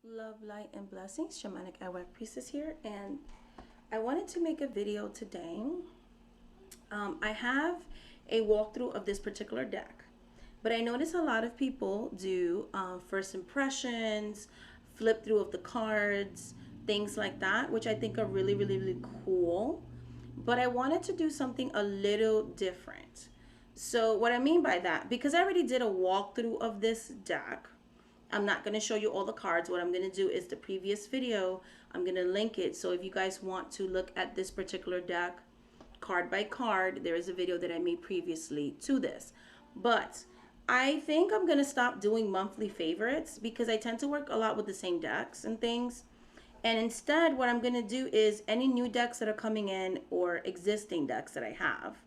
Love, light, and blessings. Shamanic Awak Priestess here, and I wanted to make a video today. I have a walkthrough of this particular deck, but I notice a lot of people do first impressions, flip through of the cards, things like that, which I think are really cool. But I wanted to do something a little different. So, what I mean by that, because I already did a walkthrough of this deck, I'm not going to show you all the cards. What I'm going to do is the previous video, I'm going to link it. So if you guys want to look at this particular deck, card by card, there is a video that I made previously to this. But I think I'm going to stop doing monthly favorites because I tend to work a lot with the same decks and things. And instead, what I'm going to do is any new decks that are coming in or existing decks that I have,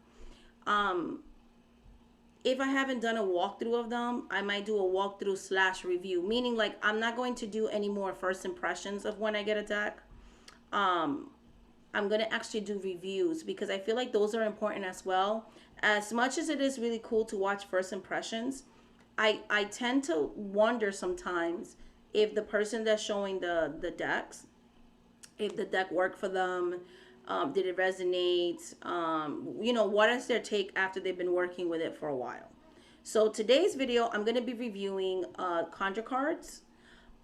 if I haven't done a walkthrough of them, I might do a walkthrough / review, meaning like I'm not going to do any more first impressions of when I get a deck. I'm going to actually do reviews because I feel like those are important as well. As much as it is really cool to watch first impressions, I tend to wonder sometimes if the person that's showing the decks, if the deck worked for them, did it resonate? What is their take after they've been working with it for a while? So today's video, I'm going to be reviewing Conjure cards.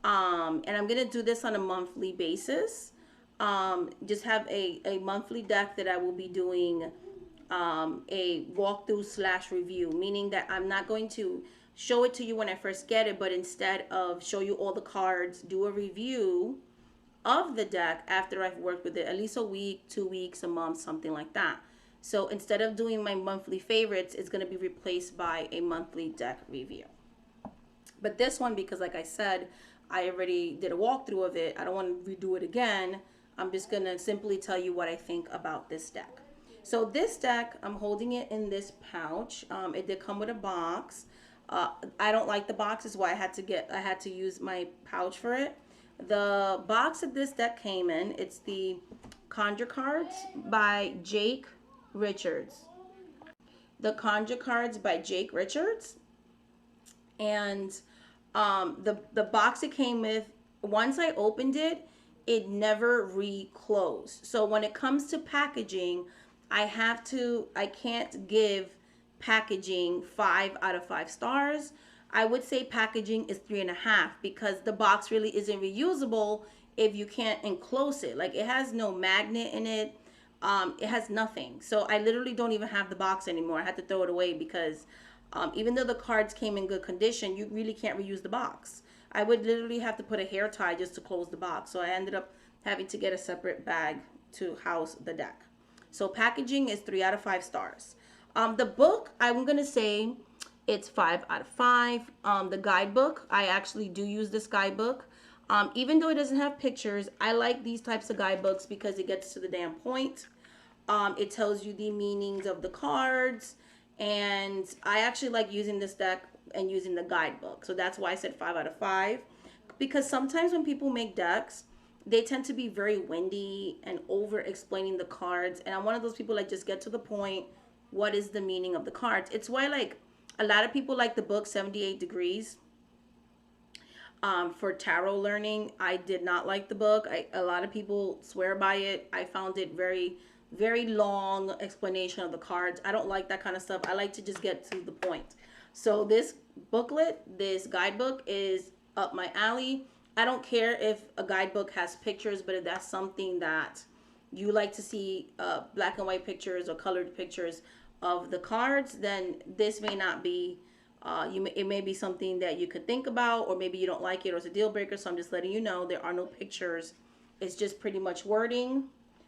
And I'm going to do this on a monthly basis. Just have a monthly deck that I will be doing a walkthrough / review, meaning that I'm not going to show it to you when I first get it, but instead of show you all the cards, do a review of the deck after I've worked with it at least a week, 2 weeks, a month, something like that. So instead of doing my monthly favorites, it's going to be replaced by a monthly deck review. But this one, because like I said, I already did a walkthrough of it, I don't want to redo it again. I'm just going to simply tell you what I think about this deck. So this deck, I'm holding it in this pouch. It did come with a box. I don't like the box, is why I had to use my pouch for it. The box that this deck came in, it's the Conjure cards by Jake Richards. The Conjure cards by Jake Richards. And the box it came with, once I opened it, it never reclosed. So when it comes to packaging, I can't give packaging 5 out of 5 stars. I would say packaging is 3.5 because the box really isn't reusable if you can't enclose it. Like, it has no magnet in it. It has nothing. So I literally don't even have the box anymore. I had to throw it away because even though the cards came in good condition, you really can't reuse the box. I would literally have to put a hair tie just to close the box. So I ended up having to get a separate bag to house the deck. So packaging is 3 out of 5 stars. The book, I'm going to say it's 5 out of 5. The guidebook, I actually do use this guidebook. Even though it doesn't have pictures, I like these types of guidebooks because it gets to the damn point. It tells you the meanings of the cards. And I actually like using this deck and using the guidebook. So that's why I said 5 out of 5. Because sometimes when people make decks, they tend to be very windy and over explaining the cards. And I'm one of those people that just get to the point. What is the meaning of the cards? It's why, like, a lot of people like the book 78 Degrees for tarot learning. I did not like the book. A lot of people swear by it. I found it very long explanation of the cards. I don't like that kind of stuff. I like to just get to the point. So this booklet, this guidebook is up my alley. I don't care if a guidebook has pictures, but if that's something that you like to see, black and white pictures or colored pictures of the cards, then this may not be, it may be something that you could think about, or maybe you don't like it or it's a deal breaker. So I'm just letting you know there are no pictures. It's just pretty much wording.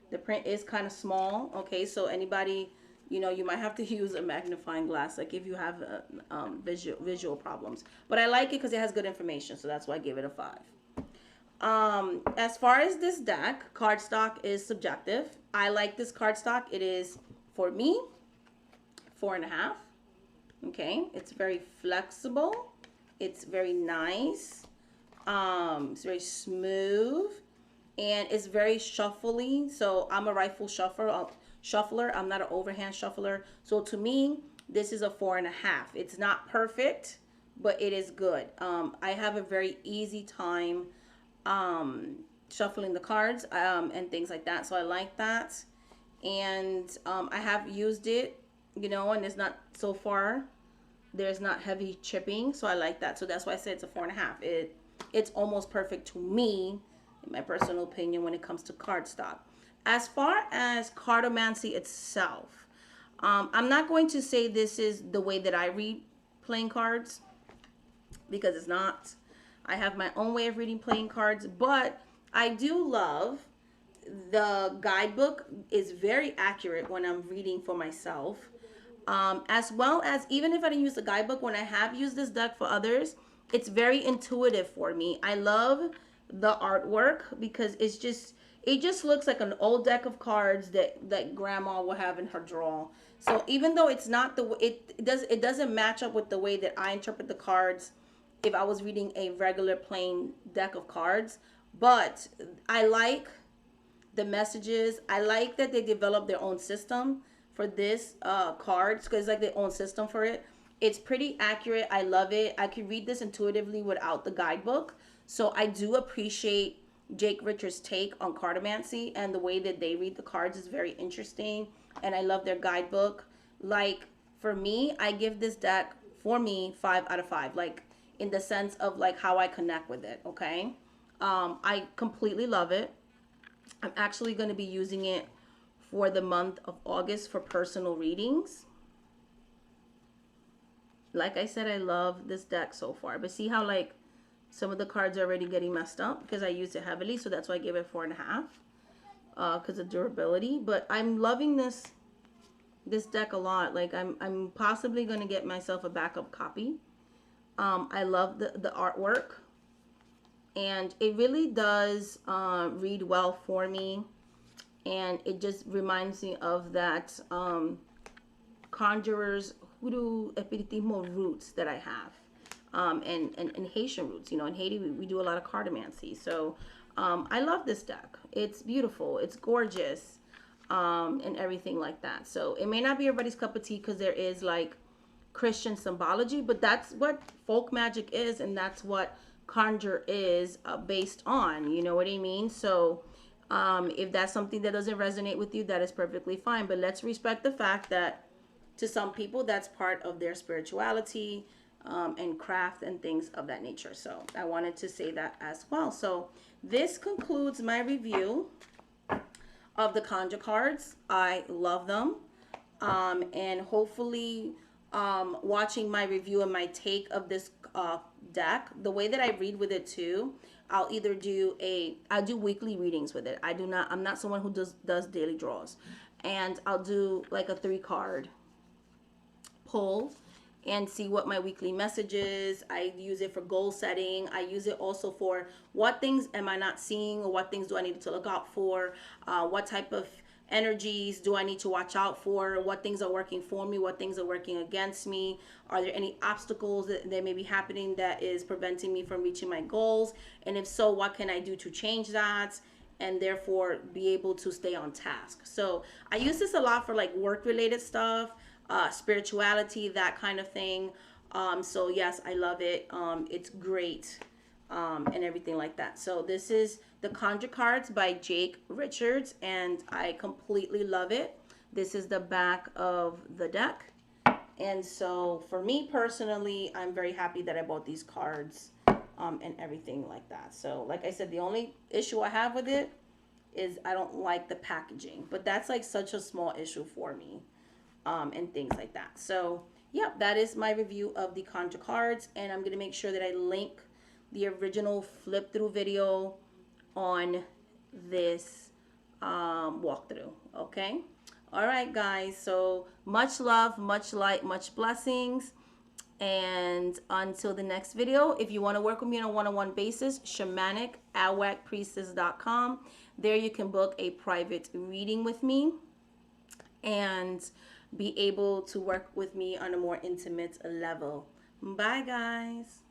The print is kind of small. Okay, so anybody, you might have to use a magnifying glass, like if you have visual problems. But I like it because it has good information, so that's why I give it a 5. As far as this deck, cardstock is subjective. I like this cardstock. It is, for me, 4.5. Okay, it's very flexible. It's very nice. It's very smooth, and it's very shuffly. So I'm a rifle shuffler. I'm not an overhand shuffler. So to me, this is a 4.5. It's not perfect, but it is good. I have a very easy time shuffling the cards and things like that. So I like that. And I have used it, you know, and it's not so far. There's not heavy chipping, so I like that. So that's why I said it's a 4.5. It's almost perfect to me, in my personal opinion, when it comes to cardstock. As far as cartomancy itself, I'm not going to say this is the way that I read playing cards, because it's not. I have my own way of reading playing cards, but I do love the guidebook is very accurate when I'm reading for myself. As well as, even if I didn't use the guidebook, when I have used this deck for others, it's very intuitive for me. I love the artwork because it just looks like an old deck of cards that grandma will have in her drawer. So even though it's not it doesn't match up with the way that I interpret the cards if I was reading a regular plain deck of cards, but I like the messages. I like that they developed their own system for this cards, because it's like their own system for it. It's pretty accurate. I love it. I can read this intuitively without the guidebook. So I do appreciate Jake Richards' take on cartomancy, and the way that they read the cards is very interesting. And I love their guidebook. Like, for me, I give this deck, for me, 5 out of 5. Like, in the sense of like how I connect with it. Okay. I completely love it. I'm actually going to be using it for the month of August for personal readings. Like I said, I love this deck so far. But see how like some of the cards are already getting messed up because I used it heavily. So that's why I gave it 4.5 because of durability. But I'm loving this deck a lot. Like I'm possibly going to get myself a backup copy. I love the artwork. And it really does read well for me. And it just reminds me of that Conjurer's Hoodoo Espiritismo roots that I have. And Haitian roots. You know, in Haiti, we do a lot of cartomancy. So I love this deck. It's beautiful. It's gorgeous. And everything like that. So it may not be everybody's cup of tea because there is like Christian symbology, but that's what folk magic is, and that's what Conjure is based on. You know what I mean? So if that's something that doesn't resonate with you, that is perfectly fine. But let's respect the fact that to some people, that's part of their spirituality and craft and things of that nature. So I wanted to say that as well. So this concludes my review of the Conjure cards. I love them. And hopefully watching my review and my take of this deck, the way that I read with it too, I'll either do weekly readings with it. I'm not someone who does daily draws. And I'll do like a 3-card pull and see what my weekly message is. I use it for goal setting. I use it also for what things am I not seeing, or what things do I need to look out for, what type of energies do I need to watch out for, what things are working for me, what things are working against me, are there any obstacles that may be happening that is preventing me from reaching my goals, and if so, what can I do to change that and therefore be able to stay on task. So I use this a lot for like work related stuff, spirituality, that kind of thing. So yes, I love it. It's great. And everything like that. So this is the Conjure cards by Jake Richards, and I completely love it. This is the back of the deck. And so for me personally, I'm very happy that I bought these cards and everything like that. So like I said, the only issue I have with it is I don't like the packaging, but that's like such a small issue for me and things like that. So yeah, that is my review of the Conjure cards, and I'm going to make sure that I link the original flip through video on this walkthrough. Okay. All right, guys. So much love, much light, much blessings. And until the next video, if you want to work with me on a one-on-one basis, shamanic@awakpriestess.com. There you can book a private reading with me and be able to work with me on a more intimate level. Bye, guys.